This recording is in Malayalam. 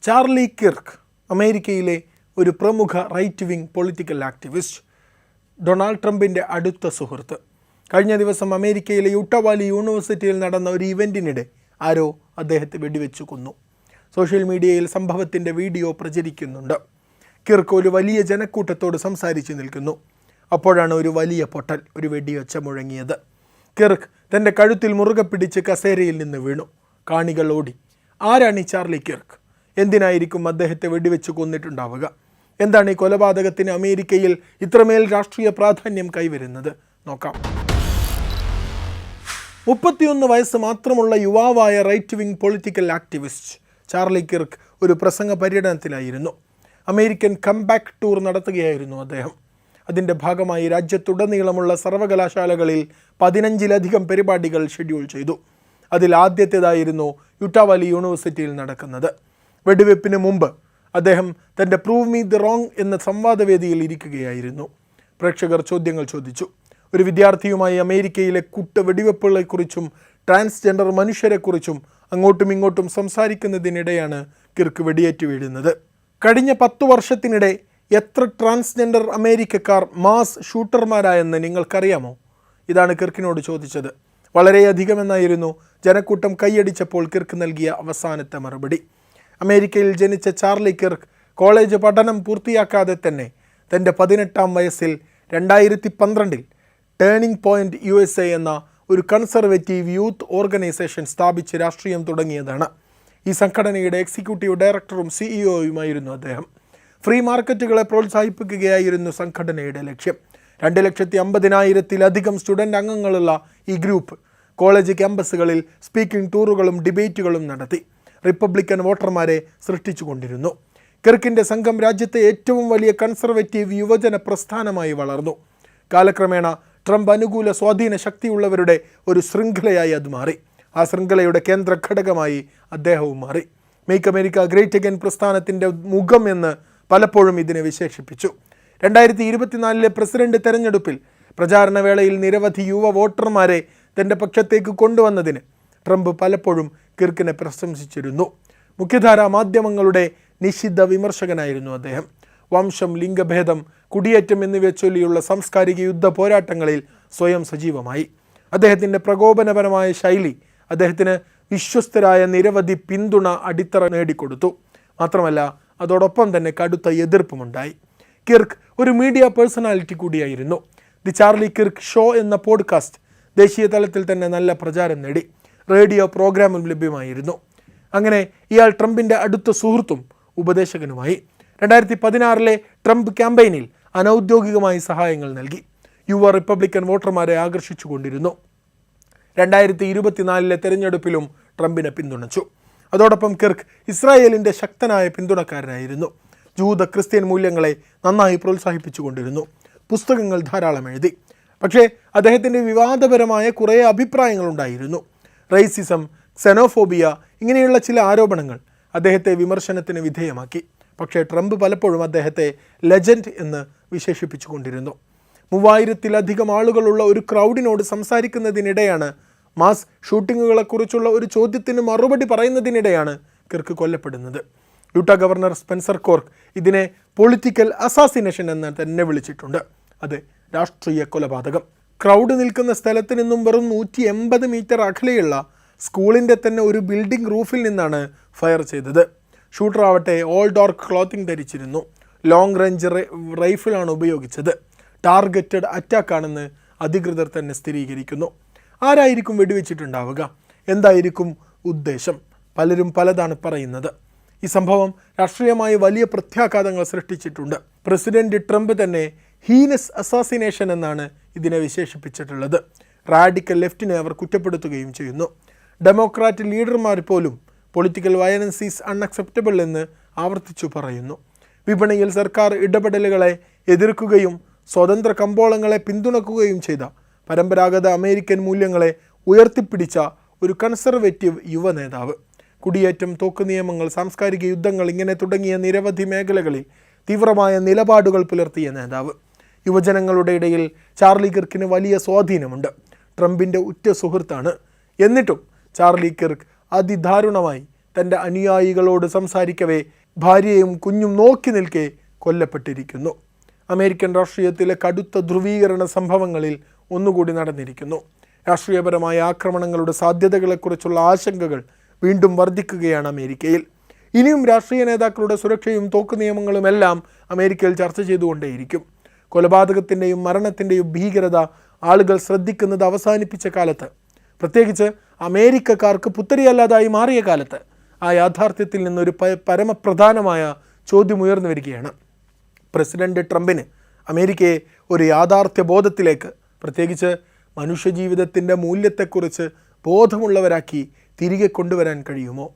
ചാർലി കിർക്ക് അമേരിക്കയിലെ ഒരു പ്രമുഖ right wing political activist, Donald ട്രംപിൻ്റെ അടുത്ത സുഹൃത്ത്. കഴിഞ്ഞ ദിവസം അമേരിക്കയിലെ യൂട്ടാ വാലി യൂണിവേഴ്സിറ്റിയിൽ നടന്ന ഒരു ഇവൻറ്റിനിടെ ആരോ അദ്ദേഹത്തെ വെടിവെച്ചു കൊന്നു. സോഷ്യൽ മീഡിയയിൽ സംഭവത്തിൻ്റെ വീഡിയോ പ്രചരിക്കുന്നുണ്ട്. കിർക്ക് ഒരു വലിയ ജനക്കൂട്ടത്തോട് സംസാരിച്ചു നിൽക്കുന്നു. അപ്പോഴാണ് ഒരു വലിയ പൊട്ടൽ, ഒരു വെടിയൊച്ച മുഴങ്ങിയത്. കിർക്ക് തൻ്റെ കഴുത്തിൽ മുറുകെ പിടിച്ച് കസേരയിൽ നിന്ന് വീണു. കാണികൾ ഓടി. ആരാണ് ഈ ചാർലി കിർക്ക്? എന്തിനായിരിക്കും അദ്ദേഹത്തെ വെടിവെച്ച് കൊന്നിട്ടുണ്ടാവുക? എന്താണ് ഈ കൊലപാതകത്തിന് അമേരിക്കയിൽ ഇത്രമേൽ രാഷ്ട്രീയ പ്രാധാന്യം കൈവരുന്നത്? നോക്കാം. 31 വയസ്സ് മാത്രമുള്ള യുവാവായ right wing political activist Charlie Kirk ഒരു പ്രസംഗ പര്യടനത്തിലായിരുന്നു. അമേരിക്കൻ കംബാക്ക് ടൂർ നടത്തുകയായിരുന്നു അദ്ദേഹം. അതിൻ്റെ ഭാഗമായി രാജ്യത്തുടനീളമുള്ള സർവകലാശാലകളിൽ 15ലധികം പരിപാടികൾ ഷെഡ്യൂൾ ചെയ്തു. അതിൽ ആദ്യത്തേതായിരുന്നു യൂട്ടാ വാലി യൂണിവേഴ്സിറ്റിയിൽ നടക്കുന്നത്. വെടിവെപ്പിന് മുമ്പ് അദ്ദേഹം തൻ്റെ പ്രൂവ് മീ ദ റോങ് എന്ന സംവാദവേദിയിൽ ഇരിക്കുകയായിരുന്നു. പ്രേക്ഷകർ ചോദ്യങ്ങൾ ചോദിച്ചു. ഒരു വിദ്യാർത്ഥിയുമായി അമേരിക്കയിലെ വെടിവെപ്പുകളെക്കുറിച്ചും ട്രാൻസ്ജെൻഡർ മനുഷ്യരെക്കുറിച്ചും അങ്ങോട്ടും ഇങ്ങോട്ടും സംസാരിക്കുന്നതിനിടെയാണ് കിർക്ക് വെടിയേറ്റ് വീഴുന്നത്. കഴിഞ്ഞ 10 വർഷത്തിനിടെ എത്ര ട്രാൻസ്ജെൻഡർ അമേരിക്കക്കാർ മാസ് ഷൂട്ടർമാരായെന്ന് നിങ്ങൾക്കറിയാമോ? ഇതാണ് കിർക്കിനോട് ചോദിച്ചത്. വളരെയധികമെന്നായിരുന്നു ജനക്കൂട്ടം കൈയടിച്ചപ്പോൾ കിർക്ക് നൽകിയ അവസാനത്തെ മറുപടി. അമേരിക്കയിൽ ജനിച്ച ചാർലി കിർക്ക് കോളേജ് പഠനം പൂർത്തിയാക്കാതെ തന്നെ തൻ്റെ 18-ാം വയസ്സിൽ 2012 ടേണിംഗ് പോയിൻ്റ് USA എന്ന ഒരു കൺസർവേറ്റീവ് യൂത്ത് ഓർഗനൈസേഷൻ സ്ഥാപിച്ച് രാഷ്ട്രീയം തുടങ്ങിയതാണ്. ഈ സംഘടനയുടെ എക്സിക്യൂട്ടീവ് ഡയറക്ടറും CEO-യുമായിരുന്നു അദ്ദേഹം. ഫ്രീ മാർക്കറ്റുകളെ പ്രോത്സാഹിപ്പിക്കുകയായിരുന്നു സംഘടനയുടെ ലക്ഷ്യം. 2,50,000-ത്തിലധികം സ്റ്റുഡൻ്റ് അംഗങ്ങളുള്ള ഈ ഗ്രൂപ്പ് കോളേജ് ക്യാമ്പസുകളിൽ സ്പീക്കിംഗ് ടൂറുകളും ഡിബേറ്റുകളും നടത്തി റിപ്പബ്ലിക്കൻ വോട്ടർമാരെ സൃഷ്ടിച്ചുകൊണ്ടിരുന്നു. കിർക്കിൻ്റെ സംഘം രാജ്യത്തെ ഏറ്റവും വലിയ കൺസർവേറ്റീവ് യുവജന പ്രസ്ഥാനമായി വളർന്നു. കാലക്രമേണ ട്രംപ് അനുകൂല സ്വാധീന ശക്തിയുള്ളവരുടെ ഒരു ശൃംഖലയായി അത് മാറി. ആ ശൃംഖലയുടെ കേന്ദ്ര ഘടകമായി അദ്ദേഹവും മാറി. മേക്ക് അമേരിക്ക ഗ്രേറ്റ് അഗൈൻ പ്രസ്ഥാനത്തിൻ്റെ മുഖം എന്ന് പലപ്പോഴും ഇതിനെ വിശേഷിപ്പിച്ചു. 2024 പ്രസിഡന്റ് തെരഞ്ഞെടുപ്പിൽ പ്രചാരണ വേളയിൽ നിരവധി യുവ വോട്ടർമാരെ തൻ്റെ പക്ഷത്തേക്ക് കൊണ്ടുവന്നതിന് ട്രംപ് പലപ്പോഴും കിർക്കിനെ പ്രശംസിച്ചിരുന്നു. മുഖ്യധാരാ മാധ്യമങ്ങളുടെ നിശിത വിമർശകനായിരുന്നു അദ്ദേഹം. വംശം, ലിംഗഭേദം, കുടിയേറ്റം എന്നിവയെ ചൊല്ലിയുള്ള സാംസ്കാരിക യുദ്ധ പോരാട്ടങ്ങളിൽ സ്വയം സജീവമായി. അദ്ദേഹത്തിൻ്റെ പ്രകോപനപരമായ ശൈലി അദ്ദേഹത്തിന് വിശ്വസ്തരായ നിരവധി പിന്തുണ അടിത്തറ നേടിക്കൊടുത്തു. മാത്രമല്ല, അതോടൊപ്പം തന്നെ കടുത്ത എതിർപ്പുമുണ്ടായി. കിർക്ക് ഒരു മീഡിയ പേഴ്സണാലിറ്റി കൂടിയായിരുന്നു. ദി ചാർലി കിർക്ക് ഷോ എന്ന പോഡ്കാസ്റ്റ് ദേശീയ തലത്തിൽ തന്നെ നല്ല പ്രചാരം നേടി. റേഡിയോ പ്രോഗ്രാമും ലഭ്യമായിരുന്നു. അങ്ങനെ ഇയാൾ ട്രംപിൻ്റെ അടുത്ത സുഹൃത്തും ഉപദേശകനുമായി. 2016 ട്രംപ് ക്യാമ്പയിനിൽ അനൗദ്യോഗികമായി സഹായങ്ങൾ നൽകി. യുവ റിപ്പബ്ലിക്കൻ വോട്ടർമാരെ ആകർഷിച്ചു കൊണ്ടിരുന്നു. 2024 തെരഞ്ഞെടുപ്പിലും ട്രംപിനെ പിന്തുണച്ചു. അതോടൊപ്പം കിർക്ക് ഇസ്രായേലിൻ്റെ ശക്തനായ പിന്തുണക്കാരനായിരുന്നു. ജൂത ക്രിസ്ത്യൻ മൂല്യങ്ങളെ നന്നായി പ്രോത്സാഹിപ്പിച്ചുകൊണ്ടിരുന്നു. പുസ്തകങ്ങൾ ധാരാളം എഴുതി. പക്ഷേ അദ്ദേഹത്തിൻ്റെ വിവാദപരമായ കുറേ അഭിപ്രായങ്ങളുണ്ടായിരുന്നു. റേസിസം, ക്സെനോഫോബിയ ഇങ്ങനെയുള്ള ചില ആരോപണങ്ങൾ അദ്ദേഹത്തെ വിമർശനത്തിന് വിധേയമാക്കി. പക്ഷേ ട്രംപ് പലപ്പോഴും അദ്ദേഹത്തെ ലെജൻഡ് എന്ന് വിശേഷിപ്പിച്ചുകൊണ്ടിരുന്നു. 3000-ലധികം ആളുകളുള്ള ഒരു ക്രൗഡിനോട് സംസാരിക്കുന്നതിനിടെയാണ്, മാസ് ഷൂട്ടിങ്ങുകളെക്കുറിച്ചുള്ള ഒരു ചോദ്യത്തിന് മറുപടി പറയുന്നതിനിടെയാണ് കിർക്ക് കൊല്ലപ്പെടുന്നത്. യൂട്ടാ ഗവർണർ സ്പെൻസർ കോർക്ക് ഇതിനെ പൊളിറ്റിക്കൽ അസാസിനേഷൻ എന്ന് തന്നെ വിളിച്ചിട്ടുണ്ട്. അത് രാഷ്ട്രീയ കൊലപാതകം. ക്രൗഡ് നിൽക്കുന്ന സ്ഥലത്ത് നിന്നും വെറും 180 മീറ്റർ അകലെയുള്ള സ്കൂളിൻ്റെ തന്നെ ഒരു ബിൽഡിംഗ് റൂഫിൽ നിന്നാണ് ഫയർ ചെയ്തത്. ഷൂട്ടർ ആവട്ടെ ഓൾ ഡാർക്ക് ക്ലോത്തിങ് ധരിച്ചിരുന്നു. ലോങ് റേഞ്ച് റൈഫിളാണ് ഉപയോഗിച്ചത്. ടാർഗറ്റഡ് അറ്റാക്കാണെന്ന് അധികൃതർ തന്നെ സ്ഥിരീകരിക്കുന്നു. ആരായിരിക്കും വെടിവെച്ചിട്ടുണ്ടാവുക? എന്തായിരിക്കും ഉദ്ദേശം? പലരും പലതാണ് പറയുന്നത്. ഈ സംഭവം രാഷ്ട്രീയമായി വലിയ പ്രത്യാഘാതങ്ങൾ സൃഷ്ടിച്ചിട്ടുണ്ട്. പ്രസിഡന്റ് ട്രംപ് തന്നെ ഹീനസ് അസാസിനേഷൻ എന്നാണ് ഇതിനെ വിശേഷിപ്പിച്ചിട്ടുള്ളത്. റാഡിക്കൽ ലെഫ്റ്റിനെ അവർ കുറ്റപ്പെടുത്തുകയും ചെയ്യുന്നു. ഡെമോക്രാറ്റ് ലീഡർമാർ പോലും പൊളിറ്റിക്കൽ വയലൻസ് ഈസ് അൺഅക്സെപ്റ്റബിൾ എന്ന് ആവർത്തിച്ചു പറയുന്നു. വിപണിയിൽ സർക്കാർ ഇടപെടലുകളെ എതിർക്കുകയും സ്വതന്ത്ര കമ്പോളങ്ങളെ പിന്തുണക്കുകയും ചെയ്ത പരമ്പരാഗത അമേരിക്കൻ മൂല്യങ്ങളെ ഉയർത്തിപ്പിടിച്ച ഒരു കൺസർവേറ്റീവ് യുവ നേതാവ്. കുടിയേറ്റം, തോക്ക് നിയമങ്ങൾ, സാംസ്കാരിക യുദ്ധങ്ങൾ ഇങ്ങനെ തുടങ്ങിയ നിരവധി മേഖലകളിൽ തീവ്രമായ നിലപാടുകൾ പുലർത്തിയ നേതാവ്. യുവജനങ്ങളുടെ ഇടയിൽ ചാർലി കിർക്കിന് വലിയ സ്വാധീനമുണ്ട്. ട്രംപിൻ്റെ ഉറ്റ സുഹൃത്താണ്. എന്നിട്ടും ചാർലി കിർക്ക് അതിദാരുണമായി തൻ്റെ അനുയായികളോട് സംസാരിക്കവേ ഭാര്യയും കുഞ്ഞും നോക്കി നിൽക്കെ കൊല്ലപ്പെട്ടിരിക്കുന്നു. അമേരിക്കൻ രാഷ്ട്രീയത്തിലെ കടുത്ത ധ്രുവീകരണ സംഭവങ്ങളിൽ ഒന്നുകൂടി നടന്നിരിക്കുന്നു. രാഷ്ട്രീയപരമായ ആക്രമണങ്ങളുടെ സാധ്യതകളെക്കുറിച്ചുള്ള ആശങ്കകൾ വീണ്ടും വർദ്ധിക്കുകയാണ് അമേരിക്കയിൽ. ഇനിയും രാഷ്ട്രീയ നേതാക്കളുടെ സുരക്ഷയും തോക്ക് നിയമങ്ങളുമെല്ലാം അമേരിക്കയിൽ ചർച്ച ചെയ്തുകൊണ്ടേയിരിക്കും. കൊലപാതകത്തിൻ്റെയും മരണത്തിൻ്റെയും ഭീകരത ആളുകൾ ശ്രദ്ധിക്കുന്നത് അവസാനിപ്പിച്ച കാലത്ത്, പ്രത്യേകിച്ച് അമേരിക്കക്കാർക്ക് പുത്തരിയല്ലാതായി മാറിയ കാലത്ത്, ആ യാഥാർത്ഥ്യത്തിൽ നിന്നൊരു പരമപ്രധാനമായ ചോദ്യം ഉയർന്നു വരികയാണ്. പ്രസിഡന്റ് ട്രംപിന് അമേരിക്കയെ ഒരു യാഥാർത്ഥ്യ ബോധത്തിലേക്ക്, പ്രത്യേകിച്ച് മനുഷ്യജീവിതത്തിൻ്റെ മൂല്യത്തെക്കുറിച്ച് ബോധമുള്ളവരാക്കി തിരികെ കൊണ്ടുവരാൻ കഴിയുമോ?